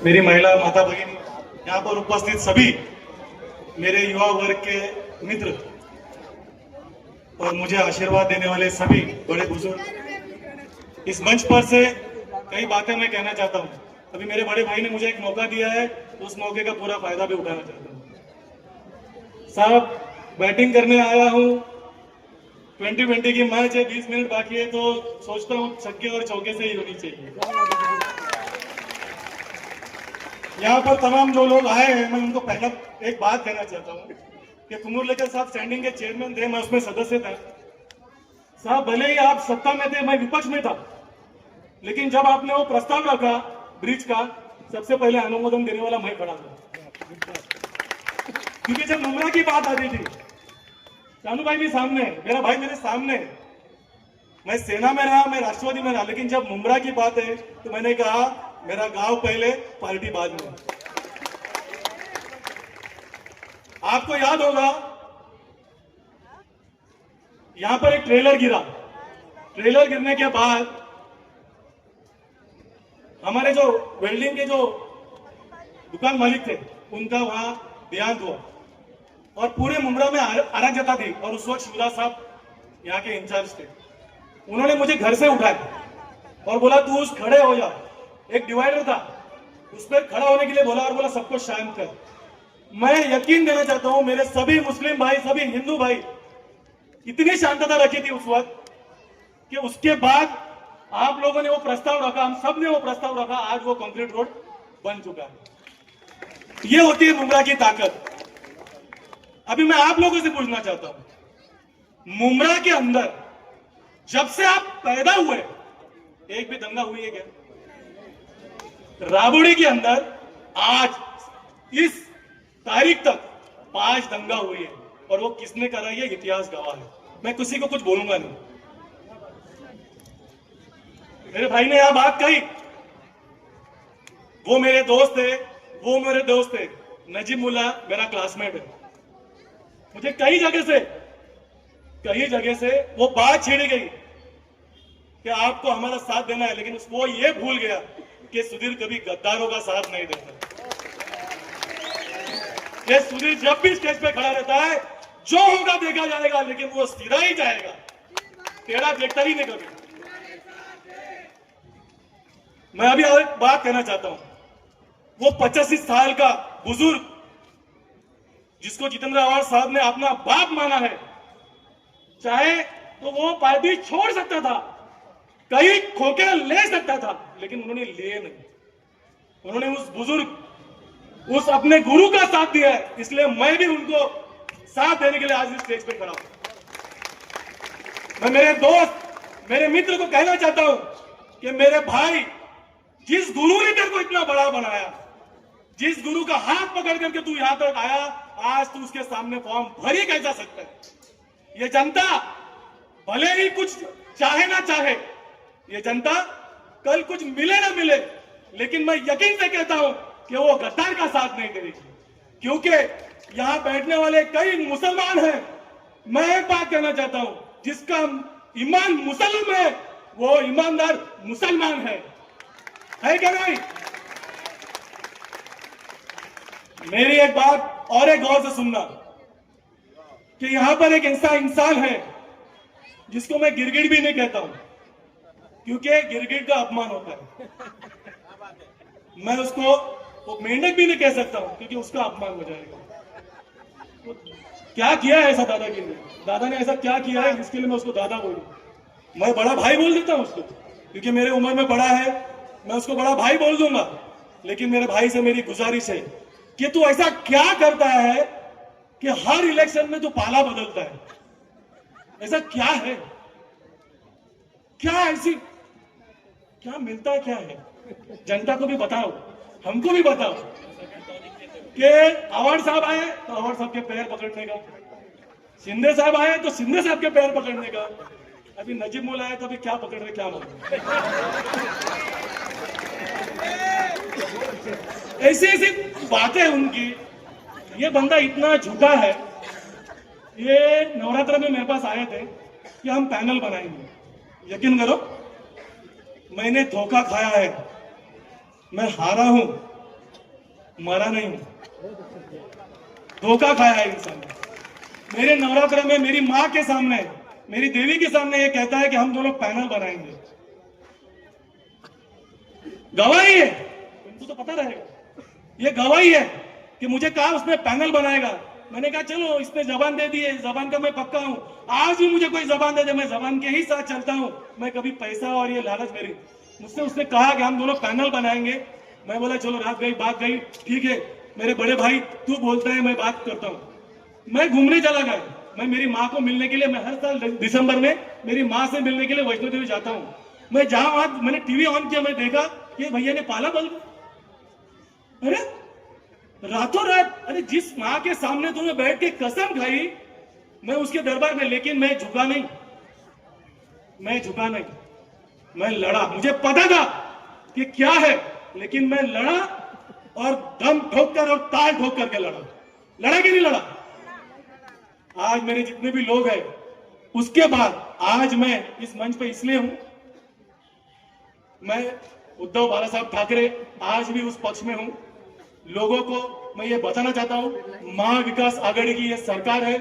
मेरी महिला माता भगिनी, यहाँ पर उपस्थित सभी मेरे युवा वर्ग के मित्र और मुझे आशीर्वाद देने वाले सभी बड़े बुजुर्ग, इस मंच पर से कई बातें मैं कहना चाहता हूँ। अभी मेरे बड़े भाई ने मुझे एक मौका दिया है, तो उस मौके का पूरा फायदा भी उठाना चाहता हूँ। साहब, बैटिंग करने आया हूँ, 2020 की मैच है, 20 मिनट बाकी है, तो सोचता हूँ छक्के और चौके से ही होनी चाहिए। यहाँ पर तमाम जो लोग आए हैं, मैं उनको पहला एक बात कहना चाहता हूँ कि कुमूर लेकर साहब स्टैंडिंग के चेयरमैन थे, मैं उसमें सदस्य था। साहब, भले ही आप सत्ता में थे, मैं विपक्ष में था, लेकिन जब आपने वो प्रस्ताव रखा ब्रिज का, सबसे पहले अनुमोदन देने वाला मैं खड़ा था। क्योंकि जब मुमरा की बात आती थी, चानू भाई भी सामने, मेरा भाई मेरे सामने, मैं सेना में रहा, मैं राष्ट्रवादी में रहा, लेकिन जब मुमरा की बात है तो मैंने कहा मेरा गांव पहले, पार्टी बाद में। आपको याद होगा, यहां पर एक ट्रेलर गिरा, ट्रेलर गिरने के बाद हमारे जो वेल्डिंग के जो दुकान मालिक थे, उनका वहां देहांत हुआ और पूरे मुमरा में अराजकता थी। और उस वक्त शिवराज साहब यहाँ के इंचार्ज थे। उन्होंने मुझे घर से उठाया और बोला तू उस खड़े हो जा, एक डिवाइडर था उस पर खड़ा होने के लिए बोला और बोला सबको शांत कर। मैं यकीन देना चाहता हूं, मेरे सभी मुस्लिम भाई, सभी हिंदू भाई, इतनी शांतता रखी थी उस वक्त कि उसके बाद आप लोगों ने वो प्रस्ताव रखा, हम सब ने वो प्रस्ताव रखा, आज वो कंक्रीट रोड बन चुका है। ये होती है मुमरा की ताकत। अभी मैं आप लोगों से पूछना चाहता हूं, मुमरा के अंदर जब से आप पैदा हुए एक भी दंगा हुई है क्या? राबड़ी के अंदर आज इस तारीख तक 5 दंगा हुई है और वो किसने करा, ये इतिहास गवाह है। मैं किसी को कुछ बोलूंगा नहीं। मेरे भाई ने यहां बात कही, वो मेरे दोस्त थे, वो मेरे दोस्त थे। नजीब मुल्ला मेरा क्लासमेट है। मुझे कई जगह से वो बात छेड़ी गई कि आपको हमारा साथ देना है, लेकिन वो ये भूल गया कि सुधीर कभी गद्दारों का साथ नहीं देता। ये सुधीर जब भी स्टेज पे खड़ा रहता है, जो होगा देखा जाएगा, लेकिन वो सीधा ही जाएगा, टेढ़ा देखता ही नहीं कभी। मैं अभी एक बात कहना चाहता हूं, वो 85 साल का बुजुर्ग जिसको जितेंद्र आवाज साहब ने अपना बाप माना है, चाहे तो वो पार्टी छोड़ सकता था, कई खोके ले सकता था, लेकिन उन्होंने लिए नहीं। उन्होंने उस बुजुर्ग, उस अपने गुरु का साथ दिया है। इसलिए मैं भी उनको साथ देने के लिए आज इस स्टेज पे खड़ा हूं। मैं मेरे दोस्त, मेरे मित्र को कहना चाहता हूं कि मेरे भाई, जिस गुरु ने तेरे को इतना बड़ा बनाया, जिस गुरु का हाथ पकड़ करके तू यहां तक आया, आज तू उसके सामने फॉर्म भर ही कैसा सकता है? ये जनता भले ही कुछ चाहे ना चाहे, ये जनता कल कुछ मिले ना मिले, लेकिन मैं यकीन से कहता हूं कि वो गद्दार का साथ नहीं करेगी, क्योंकि यहां बैठने वाले कई मुसलमान हैं। मैं एक बात कहना चाहता हूं, जिसका ईमान मुसलमान है, वो ईमानदार मुसलमान है क्या नहीं? मेरी एक बात और एक गौर से सुनना कि यहां पर एक ऐसा इंसान है जिसको मैं गिरगिट भी नहीं कहता हूं, क्योंकि गिरगिट का अपमान होता है। मैं उसको वो मेंढक भी नहीं कह सकता हूं, क्योंकि उसका अपमान हो जाएगा। तो क्या किया है ऐसा दादा के लिए? दादा ने ऐसा क्या किया है जिसके लिए मैं उसको दादा बोलूं? मैं बड़ा भाई बोल देता हूं उसको, क्योंकि मेरे उम्र में बड़ा है, मैं उसको बड़ा भाई बोल दूंगा। लेकिन मेरे भाई से मेरी गुजारिश है कि तू ऐसा क्या करता है कि हर इलेक्शन में तू पाला बदलता है? ऐसा क्या है? क्या ऐसी क्या मिलता है? क्या है? जनता को भी बताओ, हमको भी बताओ कि अवार्ड साहब आए तो अवार्ड साहब के पैर पकड़ने का, शिंदे साहब आए तो शिंदे साहब के पैर पकड़ने का, अभी नजीब मुल्ला आए तो अभी क्या पकड़ रहे, क्या मालूम। ऐसी ऐसी बातें उनकी। ये बंदा इतना झूठा है। ये नवरात्र में मेरे पास आए थे कि हम पैनल बनाएंगे। यकीन करो, मैंने धोखा खाया है, मैं हारा हूं, मरा नहीं हूं, धोखा खाया है इंसान ने। मेरे नवरात्र में मेरी मां के सामने, मेरी देवी के सामने ये कहता है कि हम दोनों पैनल बनाएंगे। गवाही है, तुमको तो पता रहेगा, ये गवाही है कि मुझे कहा उसने पैनल बनाएगा। मैंने कहा चलो इसने जबान दे दी है, जबान का मैं पक्का हूं, आज भी मुझे कोई जबान दे दे मैं जबान के ही साथ चलता हूं। मैं कभी पैसा और ये लालच मेरी, मुझसे उसने कहा कि हम दोनों पैनल बनाएंगे। मैं बोला चलो, रात गई बात गई, ठीक है मेरे बड़े भाई तू बोलता है मैं बात करता हूं। मैं घूमने चला गया, मैं मेरी माँ को मिलने के लिए, मैं हर साल दिसंबर में मेरी माँ से मिलने के लिए वैष्णो देवी जाता हूँ। मैं जहां वहां मैंने टीवी ऑन किया, मैं देखा कि भैया ने पाला बल्ब। अरे रातों रात, अरे जिस माँ के सामने तूने बैठ के कसम खाई, मैं उसके दरबार में, लेकिन मैं झुका नहीं, मैं झुका नहीं, मैं लड़ा। मुझे पता था कि क्या है, लेकिन मैं लड़ा और दम ठोक कर और ताल ठोक करके लड़ा। लड़ा कि नहीं लड़ा? आज मेरे जितने भी लोग हैं, उसके बाद आज मैं इस मंच पे इसलिए हूं, मैं उद्धव बाला साहब ठाकरे आज भी उस पक्ष में हूं। लोगों को मैं ये बताना चाहता हूं, महाविकास आघाड़ी की ये सरकार है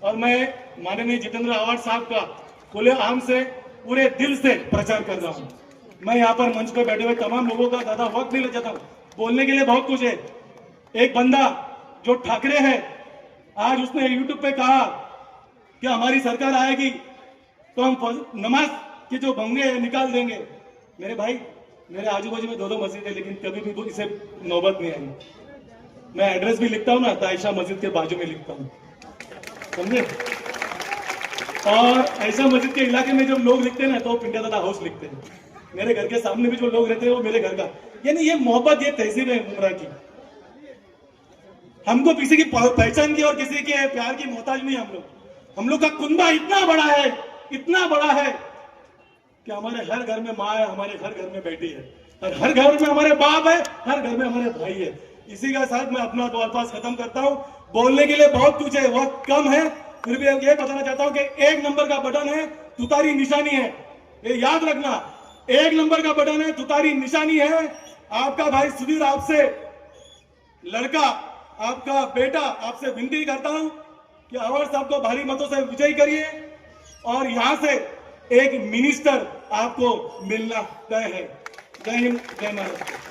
और मैं माननीय जितेंद्र आव्हाड साहब का खुले आम से पूरे दिल से प्रचार कर रहा हूं। मैं यहाँ पर मंच पर बैठे हुए तमाम लोगों का ज्यादा वक्त नहीं ले जाता हूं, बोलने के लिए बहुत कुछ है। एक बंदा जो ठाकरे है, आज उसने यूट्यूब पे कहा कि हमारी सरकार आएगी तो हम नमाज के जो भंगे निकाल देंगे। मेरे भाई, मेरे आजू बाजू में 2-2 मस्जिद है, लेकिन कभी भी इसे नौबत नहीं आई। मैं एड्रेस भी लिखता हूं ना, तायशा मस्जिद के बाजू में लिखता हूं, समझे? और ऐसा मस्जिद के इलाके में जब लोग लिखते हैं ना, तो पिंडिया दादा हाउस लिखते हैं। मेरे घर के सामने भी जो लोग रहते हैं वो मेरे घर का, यानी ये मोहब्बत, ये तहजीब है उमरा की। हमको किसी की पहचान की और किसी के प्यार की मोहताज नहीं हम लोग का कुनबा इतना बड़ा है, इतना बड़ा है कि हमारे हर घर में माँ है, हमारे हर घर में बेटी है, और हर घर में हमारे बाप है, हर घर में हमारे भाई है। इसी के साथ मैं अपना 2 अल्फाज खत्म करता हूँ। बोलने के लिए बहुत कुछ है, वक्त कम है, फिर भी ये बताना चाहता हूँ कि 1 नंबर का बटन है, तुतारी निशानी है, ये याद रखना। 1 नंबर का बटन है, तुतारी निशानी है। आपका भाई सुधीर, आपसे लड़का, आपका बेटा, आपसे विनती करता हूं कि आव्हाड साहब को भारी मतों से विजयी करिए और यहां से एक मिनिस्टर आपको मिलना तय है। जय हिंद, जय महाराष्ट्र।